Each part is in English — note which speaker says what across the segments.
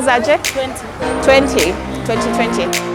Speaker 1: miles, Ajay? 20. 20.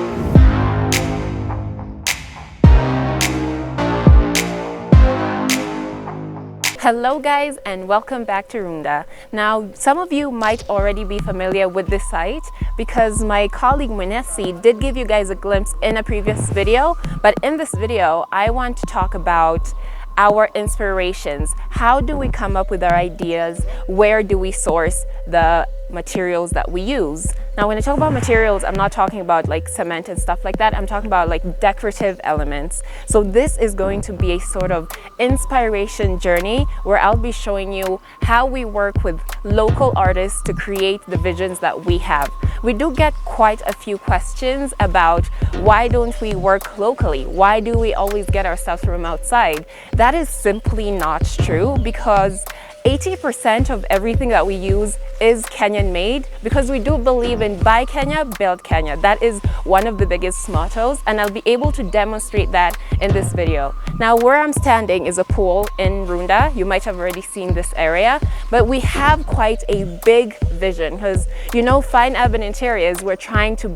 Speaker 1: Hello guys, and welcome back to Runda. Now, some of you might already be familiar with this site because my colleague Munesi did give you guys a glimpse in a previous video, but in this video I want to talk about our inspirations. How do we come up with our ideas? Where do we source the materials that we use? Now, when I talk about materials, I'm not talking about like cement and stuff like that. I'm talking about like decorative elements. So this is going to be a sort of inspiration journey where I'll be showing you how we work with local artists to create the visions that we have. We do get quite a few questions about why don't we work locally? Why do we always get our stuff from outside? That is simply not true, because 80% of everything that we use is Kenyan made, because we do believe in buy Kenya, build Kenya. That is one of the biggest mottos, and I'll be able to demonstrate that in this video. Now, where I'm standing is a pool in Runda. You might have already seen this area, but we have quite a big vision because, you know, Fine Urban Interiors, we're trying to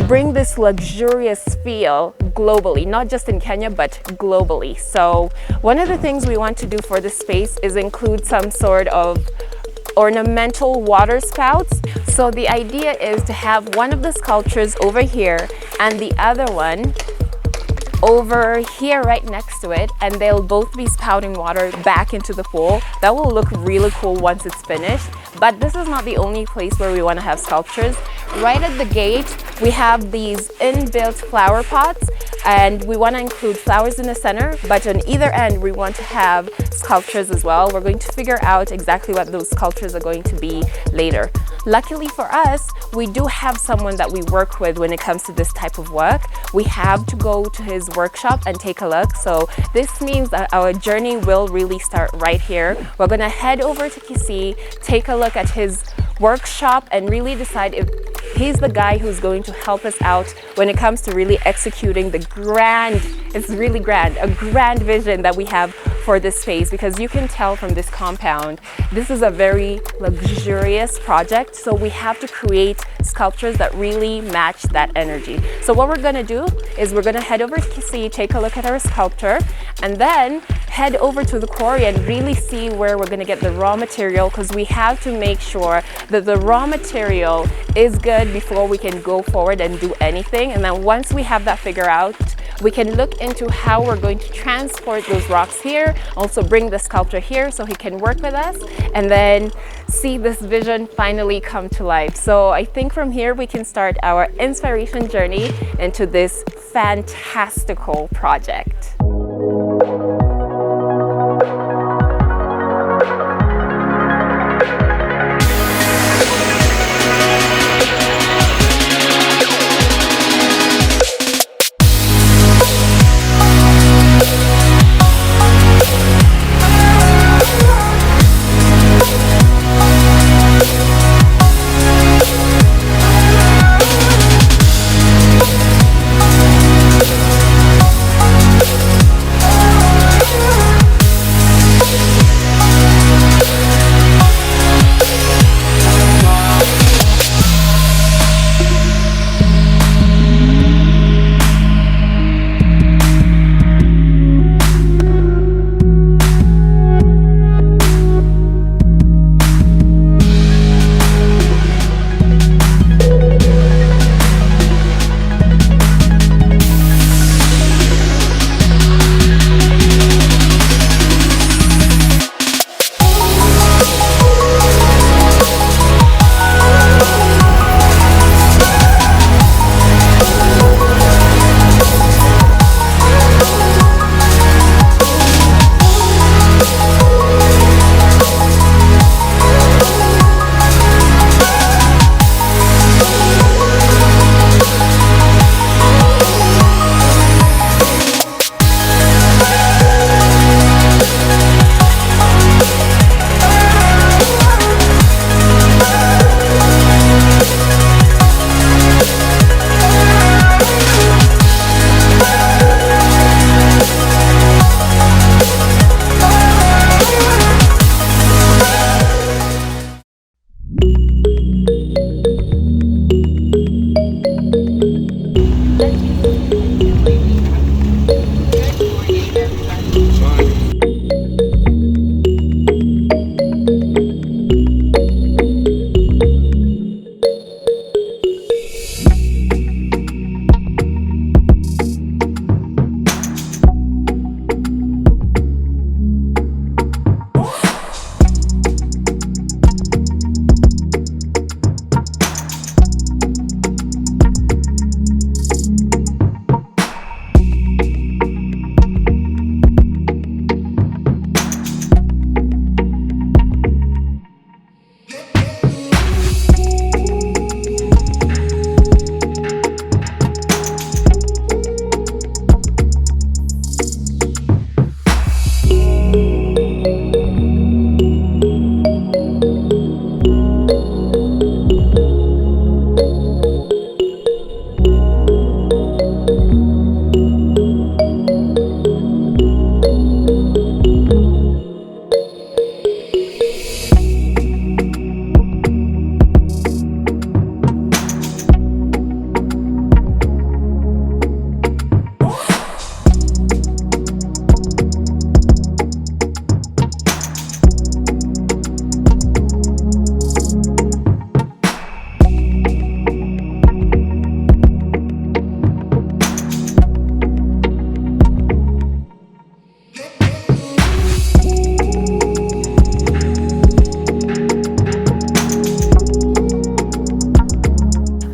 Speaker 1: bring this luxurious feel globally, not just in Kenya, but globally. So one of the things we want to do for this space is include some sort of ornamental water spouts. So the idea is to have one of the sculptures over here and the other one over here right next to it, and they'll both be spouting water back into the pool. That will look really cool once it's finished. But this is not the only place where we want to have sculptures. Right at the gate, we have these inbuilt flower pots, and we want to include flowers in the center, but on either end we want to have sculptures as well. We're going to figure out exactly what those sculptures are going to be later. Luckily for us, we do have someone that we work with when it comes to this type of work. We have to go to his workshop and take a look. So this means that our journey will really start right here. We're going to head over to Kisii, take a look at his workshop, and really decide if he's the guy who's going to help us out when it comes to really executing the grand, it's really grand, a grand vision that we have for this space. Because you can tell from this compound, this is a very luxurious project. So we have to create sculptures that really match that energy. So what we're going to do is we're going to head over to Kisii, take a look at our sculpture, and then head over to the quarry and really see where we're going to get the raw material, because we have to make sure that the raw material is good before we can go forward and do anything. And then once we have that figured out, we can look into how we're going to transport those rocks here, also bring the sculptor here so he can work with us, and then see this vision finally come to life. So I think from here we can start our inspiration journey into this fantastical project.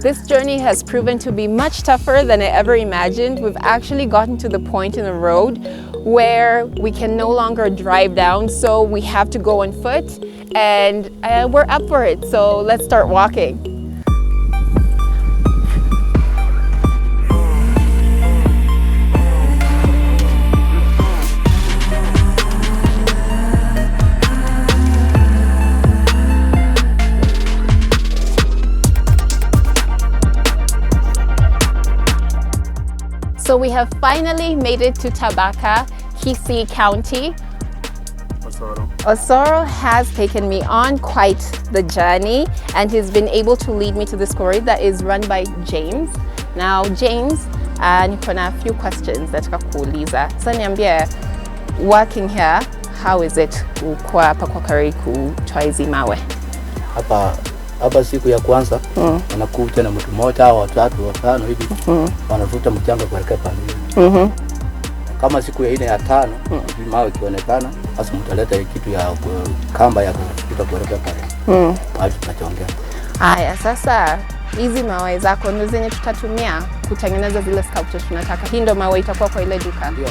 Speaker 1: This journey has proven to be much tougher than I ever imagined. We've actually gotten to the point in the road where we can no longer drive down, so we have to go on foot, and we're up for it, so let's start walking. So we have finally made it to Tabaka, Kisii County. Osoro has taken me on quite the journey, and he's been able to lead me to this quarry that is run by James. Now James, niko na a few questions nataka kuuliza. Sasa niambie, working here, how is it kuwa hapa kwa quarry kutoa hizi mawe?
Speaker 2: Hapa siku ya kwanza wanakuja na mtu mmoja au watatu watano hivi wanavuta mchanga kuelekea pale. Kama siku ya 4 ya 5 mawe ikionekana, basi mtaleta kitu ya kamba ya kufuta kuelekea pale. Hadi tutachongea.
Speaker 1: Haya, sasa hizi mawe zako ndio zenye tutatumia kutengeneza zile sculptures tunataka. Hii ndio mawe itakuwa kwa ile duka.
Speaker 2: Ndio.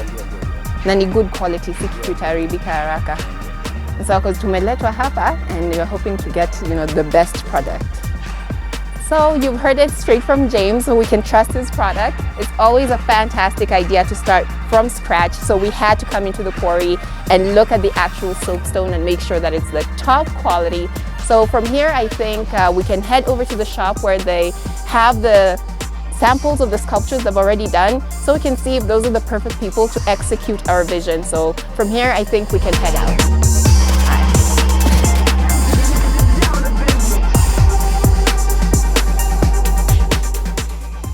Speaker 1: Na ni good quality, si kitu itaharibika haraka. So because tumeletwa hapa and we're hoping to get, the best product. So you've heard it straight from James, so we can trust his product. It's always a fantastic idea to start from scratch. So we had to come into the quarry and look at the actual siltstone and make sure that it's the top quality. So from here, I think we can head over to the shop where they have the samples of the sculptures they've already done, so we can see if those are the perfect people to execute our vision. So from here, I think we can head out.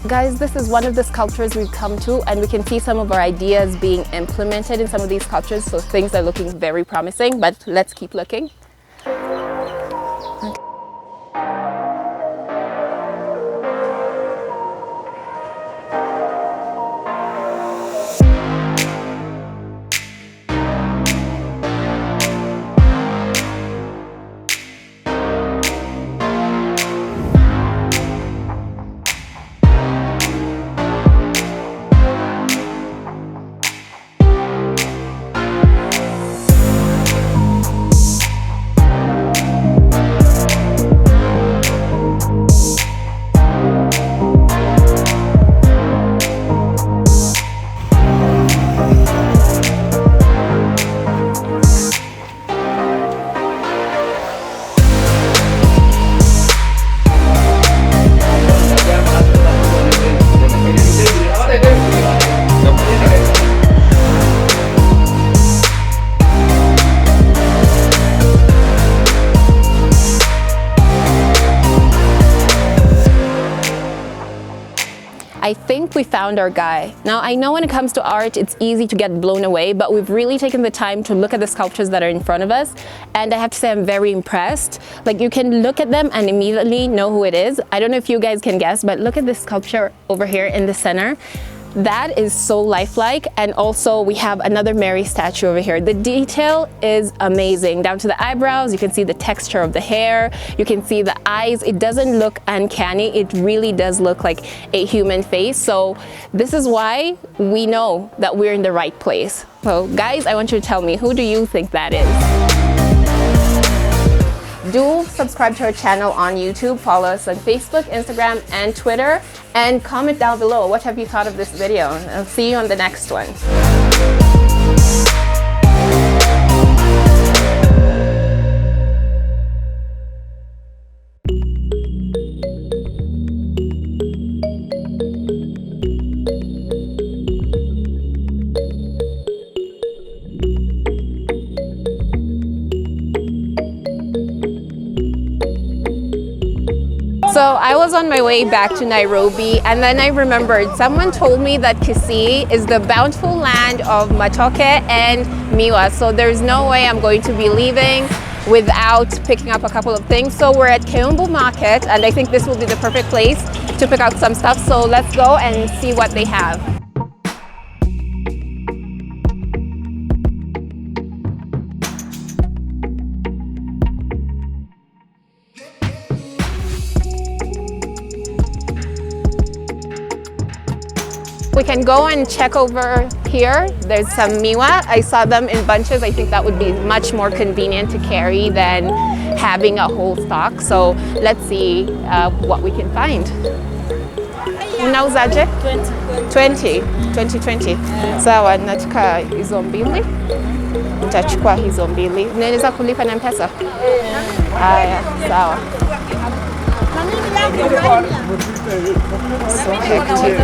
Speaker 1: Guys, this is one of the sculptures we've come to, and we can see some of our ideas being implemented in some of these sculptures, so things are looking very promising, but let's keep looking. I think we found our guy. Now, I know when it comes to art, it's easy to get blown away, but we've really taken the time to look at the sculptures that are in front of us, and I have to say I'm very impressed. Like, you can look at them and immediately know who it is. I don't know if you guys can guess, but look at this sculpture over here in the center. That is so lifelike, and also we have another Mary statue over here. The detail is amazing, down to the eyebrows. You can see the texture of the hair, you can see the eyes. It doesn't look uncanny, it really does look like a human face. So this is why we know that we're in the right place. So guys, I want you to tell me, who do you think that is? Do subscribe to our channel on YouTube, follow us on Facebook, Instagram, and Twitter, and comment down below what have you thought of this video. I'll see you on the next one. So I was on my way back to Nairobi, and then I remembered someone told me that Kisii is the bountiful land of matoke and miwa. So there's no way I'm going to be leaving without picking up a couple of things. So we're at Keumbu Market, and I think this will be the perfect place to pick out some stuff. So let's go and see what they have. We can go and check over here. There's some miwa. I saw them in bunches. I think that would be much more convenient to carry than having a whole stock. So let's see what we can find. Unauzaje? 20. 20. Sawa, nataka hizo mbili. Nitachukua hizo mbili. Naweza kulipa na M-Pesa? Haya, sawa. So hectic.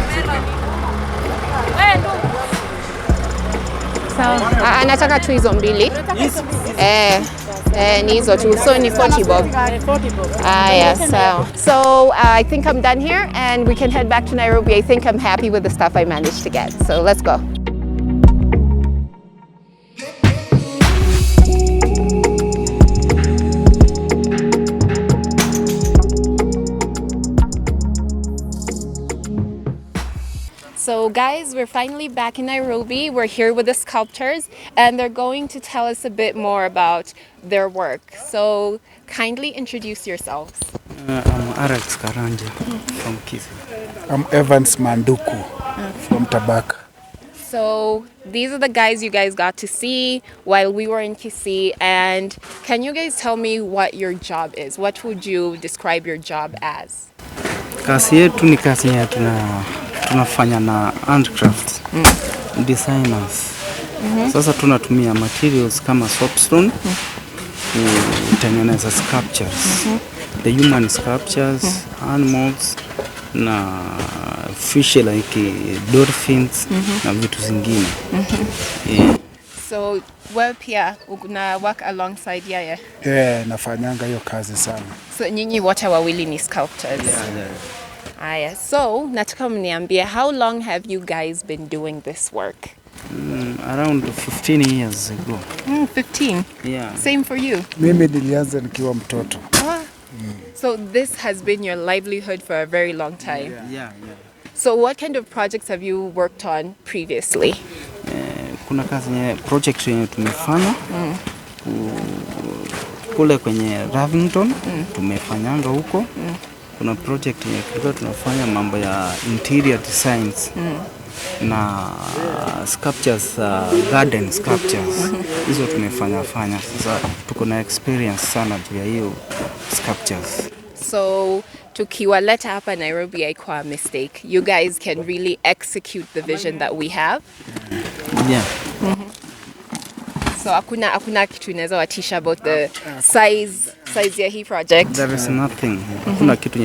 Speaker 1: Sawa. Anataka tu hizo mbili. Ni hizo tu. So ni 40 bob. Haya, sawa. So I think I'm done here and we can head back to Nairobi. I think I'm happy with the stuff I managed to get. So let's go. So guys, we're finally back in Nairobi. We're here with the sculptors and they're going to tell us a bit more about their work. So kindly introduce yourselves.
Speaker 3: I'm Alex Karanja from Kisii.
Speaker 4: I'm Evans Manduku from Tabaka.
Speaker 1: So these are the guys you guys got to see while we were in Kisii. And can you guys tell me what your job is? What would you describe your job as?
Speaker 3: Kazi yetu ni kazi ya tunafanya na handcrafts, designers. Sasa tunatumia materials kama soapstone kutengeneza sculptures. The human sculptures, animals na fish like dolphins na vitu zingine. Yeah.
Speaker 1: So wewe pia una work alongside yeye?
Speaker 4: Nafanyanga hiyo kazi sana.
Speaker 1: So nyinyi wote wawili ni sculptors?
Speaker 3: Yeah.
Speaker 1: Aya, so nataka mniambie, how long have you guys been doing this work?
Speaker 3: Around 15 years ago.
Speaker 1: 15?
Speaker 3: Yeah.
Speaker 1: Same for you?
Speaker 4: Mimi nilianza nikiwa mtoto.
Speaker 1: So this has been your livelihood for a very long time?
Speaker 3: Yeah.
Speaker 1: So what kind of projects have you worked on previously?
Speaker 3: Kuna project yenye tumefanya kule kwenye Ravington, tumefanyanga huko. Kuna project yenye tulikuwa tunafanya mambo ya interior designs na sculptures, garden sculptures. Hizo tumefanya. Sasa tuko na experience sana juu ya hiyo sculptures.
Speaker 1: So tukiwaleta hapa Nairobi haikuwa a mistake. You guys can really execute the vision that we have.
Speaker 3: Yeah.
Speaker 1: So hakuna kitu inaweza watisha about the size ya hii project.
Speaker 3: There is nothing. Hakuna kitu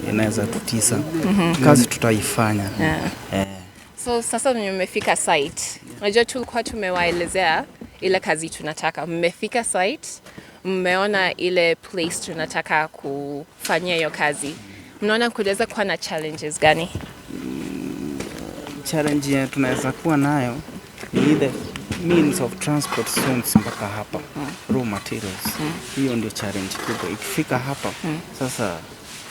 Speaker 3: inaweza tutisa. Kazi tutaifanya.
Speaker 1: So sasa mmefika site. Unajua tulikuwa tumewaelezea ile kazi tunataka. Mmefika site, mmeona ile place tunataka kufanyia hiyo kazi. Mnaona kunaweza kuwa na challenges gani?
Speaker 3: Challenge tunaweza kuwa nayo ni the means of transport zones mpaka hapa, raw materials. Hiyo ndio challenge kubwa. Ikifika hapa, sasa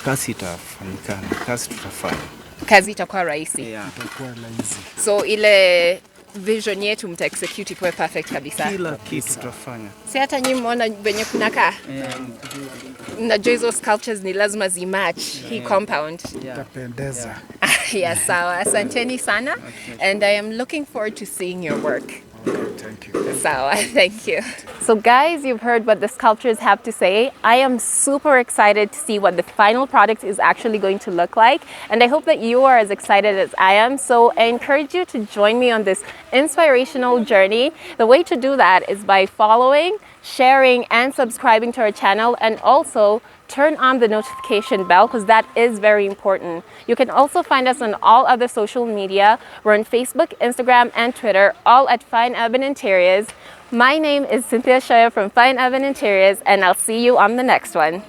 Speaker 3: kazi itafanyikana, kazi tutafanya.
Speaker 1: Kazi itakuwa rahisi.
Speaker 3: Yeah.
Speaker 4: Itakuwa rahisi.
Speaker 1: So ile vision yetu mta execute ikuwe perfect kabisa.
Speaker 3: Kila kitu tutafanya.
Speaker 1: Si hata nyinyi mmeona venye kunakaa? Najua hizo sculptures ni lazima zimatch hii compound.
Speaker 4: Itapendeza.
Speaker 1: Yes, sawa. Asanteni sana. Okay. And I am looking forward to seeing your work.
Speaker 4: Thank you.
Speaker 1: Sawa, thank you. So guys, you've heard what the sculptors have to say. I am super excited to see what the final product is actually going to look like. And I hope that you are as excited as I am. So I encourage you to join me on this inspirational journey. The way to do that is by following, sharing, and subscribing to our channel, and also turn on the notification bell because that is very important. You can also find us on all other social media. We're on Facebook, Instagram, and Twitter, all at Fine Urban Interiors. My name is Cynthia Shoya from Fine Urban Interiors, and I'll see you on the next one.